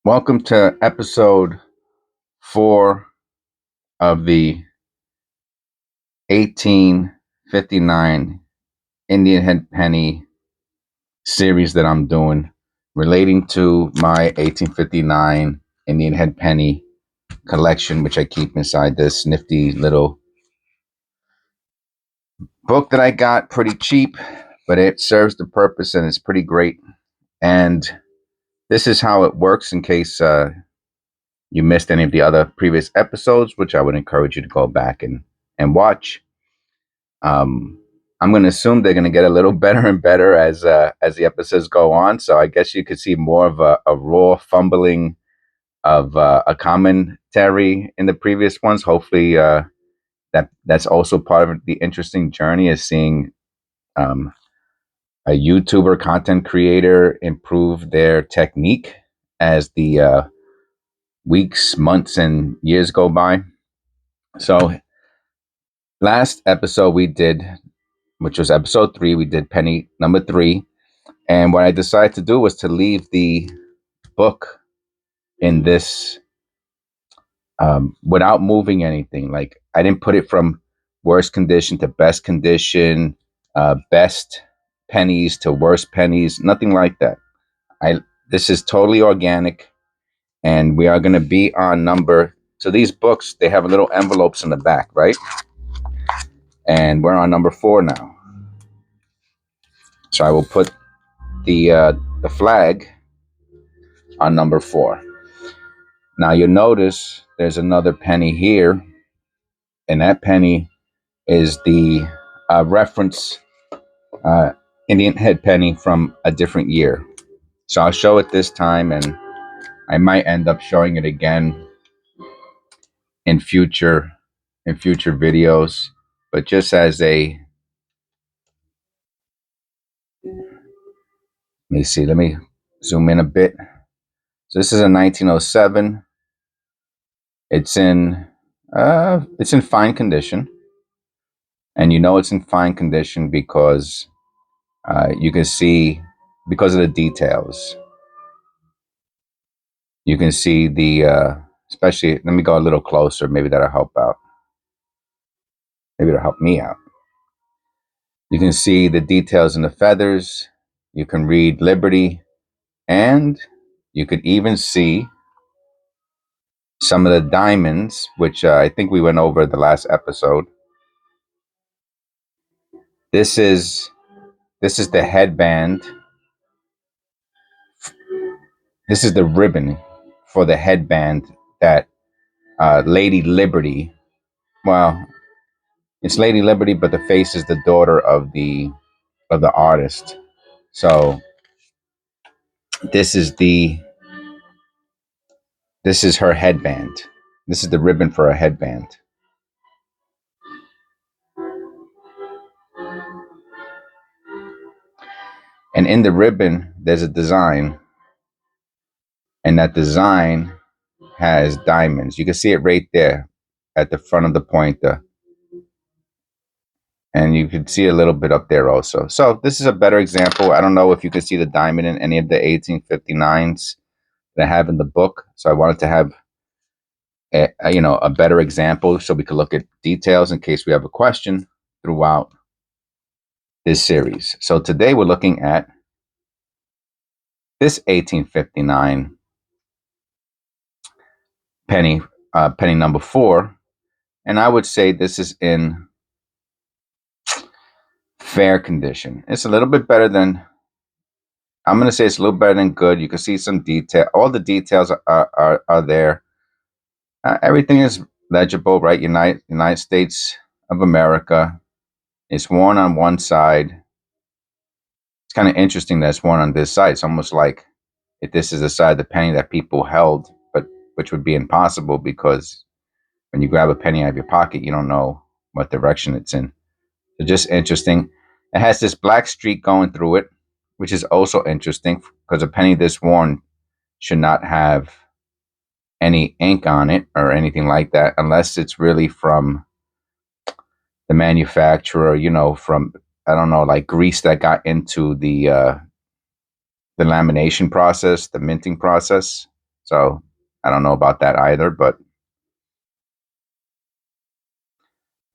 Welcome to episode 4 of the 1859 Indian Head Penny series that I'm doing relating to my 1859 Indian Head Penny collection, which I keep inside this nifty little book that I got pretty cheap, but it serves the purpose and it's pretty great. And this is how it works in case you missed any of the other previous episodes, which I would encourage you to go back and watch. I'm going to assume they're going to get a little better and better as the episodes go on. So I guess you could see more of a raw fumbling of a commentary in the previous ones. Hopefully, that's also part of the interesting journey is seeing a YouTuber content creator improve their technique as the weeks, months, and years go by. So last episode we did, which was episode 3, we did penny number 3. And what I decided to do was to leave the book in this without moving anything. Like I didn't put it from worst condition to best condition, best pennies to worst pennies, nothing like that. This is totally organic, and we are going to be on number. So these books, they have little envelopes in the back, right? And we're on number 4 now. So I will put the flag on number 4. Now you'll notice there's another penny here, and that penny is the reference Indian head penny from a different year. So I'll show it this time, and I might end up showing it again in future videos. But just as a, let me zoom in a bit. So this is a 1907. It's in fine condition, and you know it's in fine condition because you can see, because of the details, you can see the especially, let me go a little closer, maybe that'll help out, maybe it'll help me out. You can see the details in the feathers, you can read Liberty, and you could even see some of the diamonds, which I think we went over the last episode. This is the headband. This is the ribbon for the headband that Lady Liberty, well, it's Lady Liberty, but the face is the daughter of the artist. So this is her headband. This is the ribbon for her headband. And in the ribbon, there's a design, and that design has diamonds. You can see it right there at the front of the pointer. And you can see a little bit up there also. So this is a better example. I don't know if you can see the diamond in any of the 1859s that I have in the book. So I wanted to have a better example so we could look at details in case we have a question throughout this series. So today we're looking at this 1859 penny, penny number 4. And I would say this is in fair condition. It's a little bit better than, I'm going to say it's a little better than good. You can see some detail. All the details are there. Everything is legible, right? United States of America. It's worn on one side. It's kind of interesting that it's worn on this side. It's almost like if this is the side of the penny that people held, but which would be impossible because when you grab a penny out of your pocket, you don't know what direction it's in. So just interesting. It has this black streak going through it, which is also interesting because a penny this worn should not have any ink on it or anything like that, unless it's really from the manufacturer, from, I don't know, like grease that got into the lamination process, the minting process. So I don't know about that either, but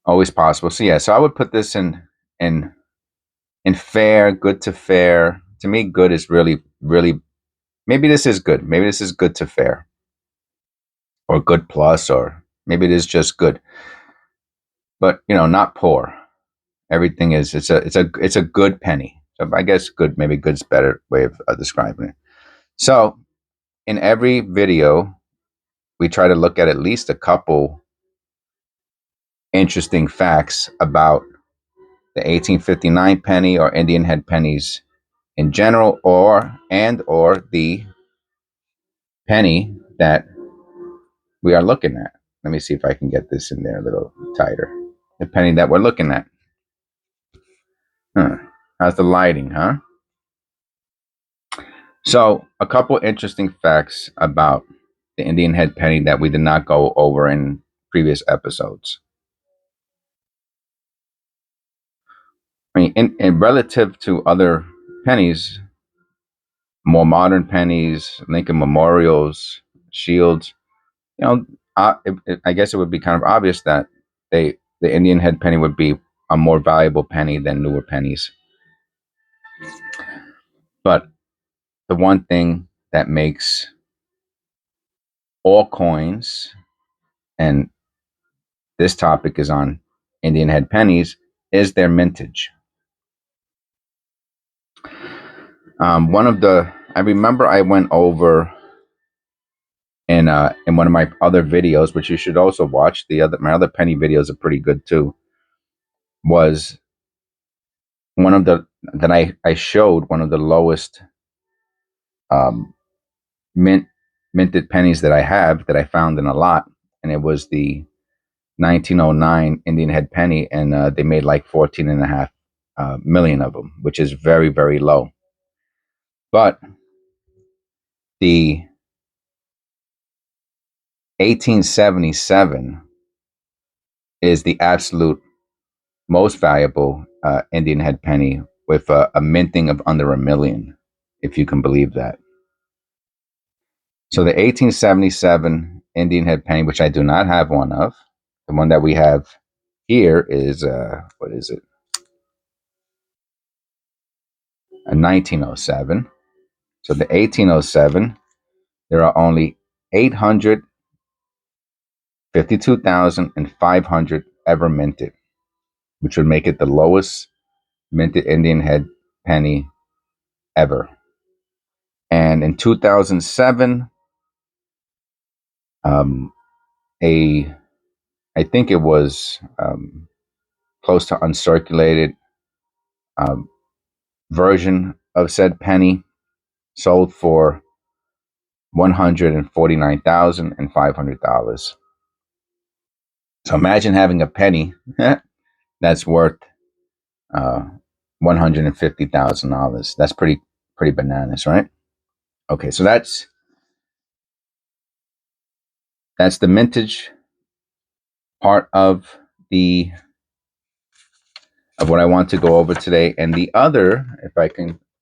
always possible. So yeah, so I would put this in in fair, good to fair. To me, good is really, maybe this is good. Maybe this is good to fair, or good plus, or maybe it is just good. But not poor. Everything is it's a good penny. So I guess good, maybe good's a better way of describing it. So in every video, we try to look at least a couple interesting facts about the 1859 penny or Indian head pennies in general, or the penny that we are looking at. Let me see if I can get this in there a little tighter. The penny that we're looking at. Huh. How's the lighting, huh? So, a couple interesting facts about the Indian head penny that we did not go over in previous episodes. I mean, in relative to other pennies, more modern pennies, Lincoln memorials, shields, I guess it would be kind of obvious that the Indian head penny would be a more valuable penny than newer pennies. But the one thing that makes all coins, and this topic is on Indian head pennies, is their mintage. I remember I went over in one of my other videos, which you should also watch. My other penny videos are pretty good too. Was one of the that I showed one of the lowest um, minted pennies that I have, that I found in a lot, and it was the 1909 Indian head penny, and they made like 14.5 million of them, which is very, very low. But the 1877 is the absolute most valuable Indian head penny, with a minting of under 1 million, if you can believe that. So the 1877 Indian head penny, which I do not have one of, the one that we have here is what is it? A 1907. So the 1807, there are only 852,500 ever minted, which would make it the lowest minted Indian head penny ever. And in 2007, a I think it was close to uncirculated um, version of said penny sold for $149,500. So imagine having a penny that's worth uh, $150,000. That's pretty bananas, right? Okay, so that's the mintage part the of what I want to go over today. And the other, if I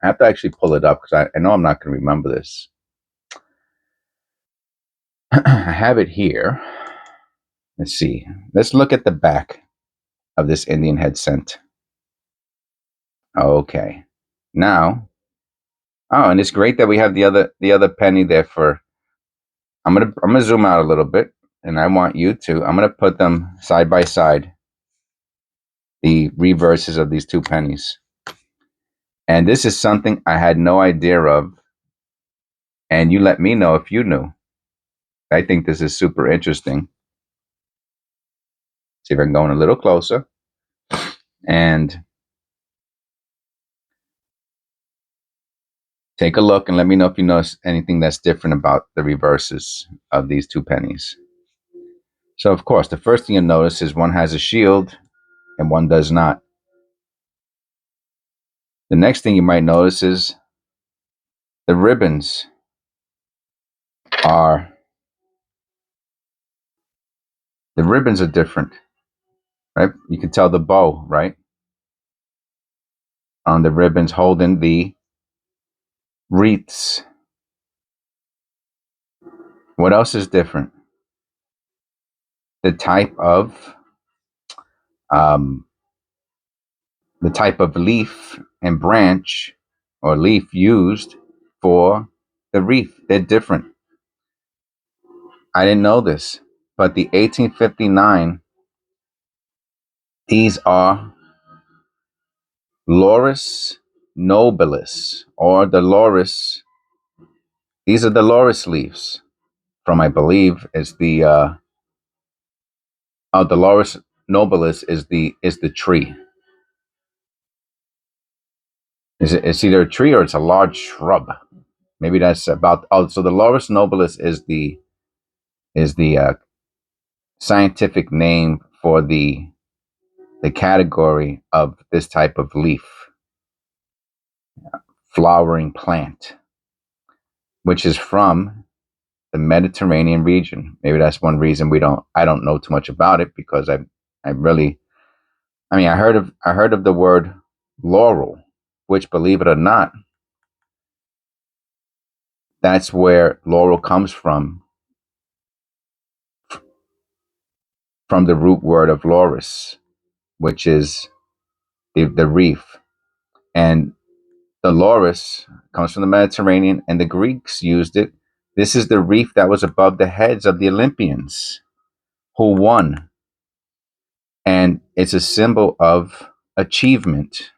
have to actually pull it up because I know I'm not going to remember this. I have it here. Let's see. Let's look at the back of this Indian Head Cent. Okay. Now, and it's great that we have the other penny there for. I'm gonna zoom out a little bit, and I want you to. I'm gonna put them side by side, the reverses of these two pennies. And this is something I had no idea of, and you let me know if you knew. I think this is super interesting. See if I can go in a little closer, and take a look and let me know if you notice anything that's different about the reverses of these two pennies. So, of course, the first thing you'll notice is one has a shield and one does not. The next thing you might notice is the ribbons are different, right? You can tell the bow, right? On the ribbons holding the wreaths. What else is different? The um, type of leaf and branch or leaf used for the wreath. They're different. I didn't know this, but the 1859, these are Laurus nobilis, or the Laurus. These are the Laurus leaves from, I believe, is the the Laurus nobilis is the tree. It's either a tree or it's a large shrub. Maybe that's about. Oh, so the Laurus nobilis is the scientific name for the category of this type of leaf flowering plant, which is from the Mediterranean region. Maybe that's one reason I don't know too much about it, because I really, I mean, I heard of the word laurel, which, believe it or not, that's where laurel comes from the root word of laurus, which is the reef. And the laurus comes from the Mediterranean, and the Greeks used it. This is the reef that was above the heads of the Olympians who won. And it's a symbol of achievement.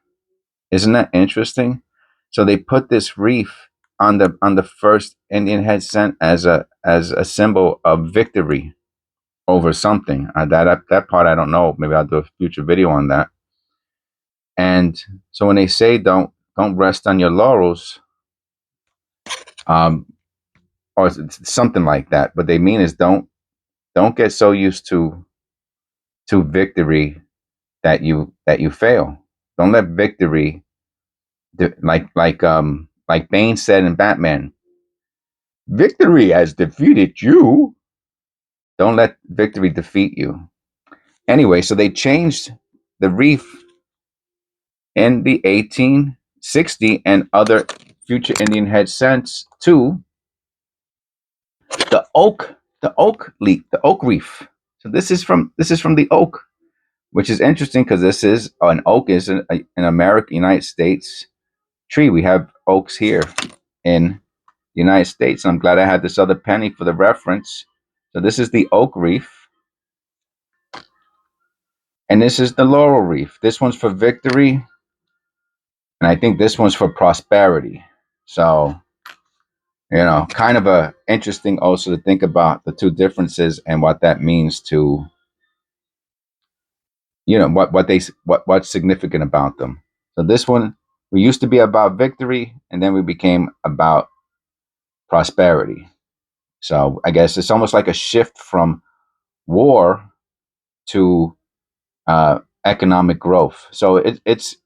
Isn't that interesting? So they put this reef on the first Indian head cent as a symbol of victory over something. That part I don't know. Maybe I'll do a future video on that. And so when they say don't rest on your laurels, um, or something like that, what they mean is don't get so used to victory that you fail. Don't let victory, like Bane said in Batman, victory has defeated you. Don't let victory defeat you. Anyway, so they changed the reef in the 1860 and other future Indian head cents to the oak leaf, the oak reef. So this is from the oak, which is interesting because this is an oak is an American United States tree. We have oaks here in the United States. I'm glad I had this other penny for the reference. So this is the oak reef, and this is the laurel reef. This one's for victory, and I think this one's for prosperity. So, kind of a interesting also to think about the two differences and what that means to, what's significant about them. So this one, we used to be about victory, and then we became about prosperity. So I guess it's almost like a shift from war to economic growth. So it's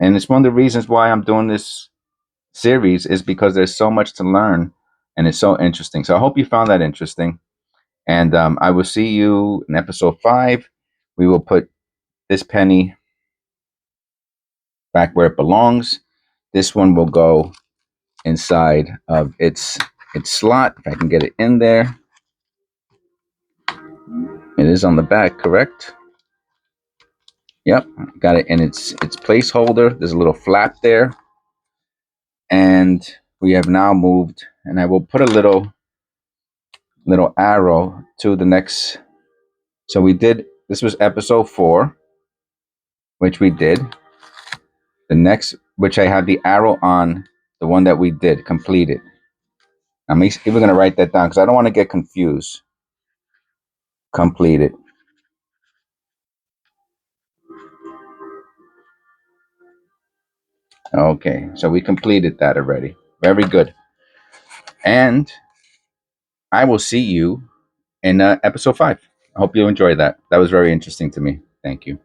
one of the reasons why I'm doing this series, is because there's so much to learn, and it's so interesting. So I hope you found that interesting, and I will see you in episode 5. We will put this penny back where it belongs. This one will go inside of its slot, if I can get it in there. It is on the back, correct? Yep, got it in its placeholder. There's a little flap there, and we have now moved. And I will put a little arrow to the next. So we did. This was episode 4, which we did. The next, which I have the arrow on, the one that we did completed. I'm even going to write that down because I don't want to get confused. Completed. Okay, so we completed that already. Very good. And I will see you in episode 5. I hope you enjoyed that. That was very interesting to me. Thank you.